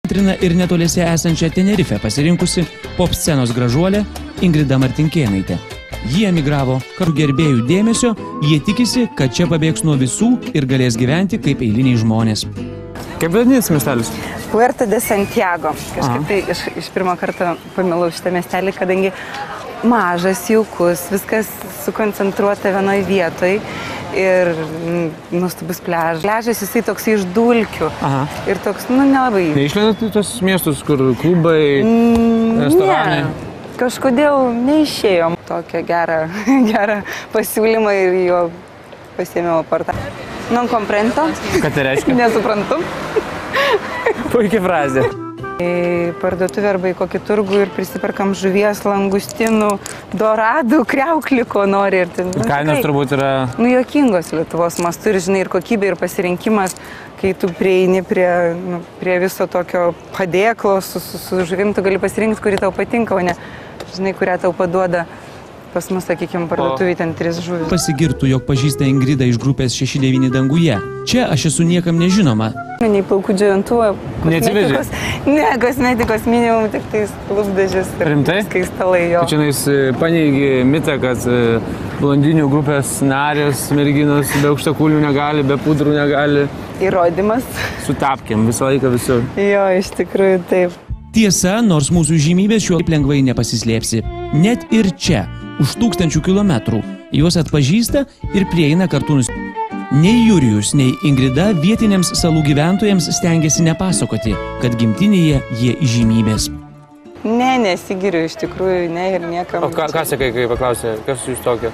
Trina ir netoliese esančią Tenerifę pasirinkusi pop scenos gražuolė Ingrida Martinkėnaitė. Jie emigravo, karų gerbėjų dėmesio, jie tikisi, kad čia pabėgs nuo visų ir galės gyventi kaip eiliniai žmonės. Kaip vadinasi miestelis? Puerto de Santiago. Kažkaip tai iš pirmo karto pamilau šitą miestelį, kadangi mažas, jaukus, viskas sukoncentruota vienoj vietoj. Ir nuostabus pliažas. Pliažas jisai toks iš dulkių. Ir toks, nelabai. Neišlendat į tos miestus, kur klubai, restoranai? Ne, kažkodėl neišėjom. Tokią gerą pasiūlymą ir jo pasiėmiau apartą. Non comprendo. Ką tai reiškia? Nesuprantu. Puikia frazė. Į parduotuvę arba į kokį turgų ir prisiperkam žuvies, langustinų, doradų, kriauklį, ko nori. Kainos turbūt yra... Juokingos Lietuvos mastu ir, žinai, ir kokybė, ir pasirinkimas, kai tu prieini prie viso tokio padėklo su žuvim, tu gali pasirinkti, kuri tau patinka, o ne, žinai, kurią tau paduoda. Pas mus, sakykime, parduotuvėje ten 3 žuvis. Pasigirtų, jog pažįsta Ingridą iš grupės 6-9 danguje. Čia aš esu niekam nežinoma. Nei plaukų džiovintuvo, kosmetikos. Ne, kosmetikos minimum, tik tais lūpdažis ir skaistalai jo. Čianais paneigi mitą, kad blondinių grupės narės, merginos be aukštakulnių negali, be pudrų negali. Įrodymas. Su tapkėm visą laiką visur. Jo, iš tikrųjų taip. Tiesa, nors mūsų žymybės šiuo lengvai nepasislėpsi. Net ir čia, už 1000 kilometrų, juos atpažįsta ir prieina kartu Nei Jurijus, nei Ingrida vietiniams salų gyventojams stengiasi nepasakoti, kad gimtinėje jie įžymybės. Ne, nesigiriu, iš tikrųjų, ne ir niekam. O ką sakai, kai paklausė, kas jūs tokio?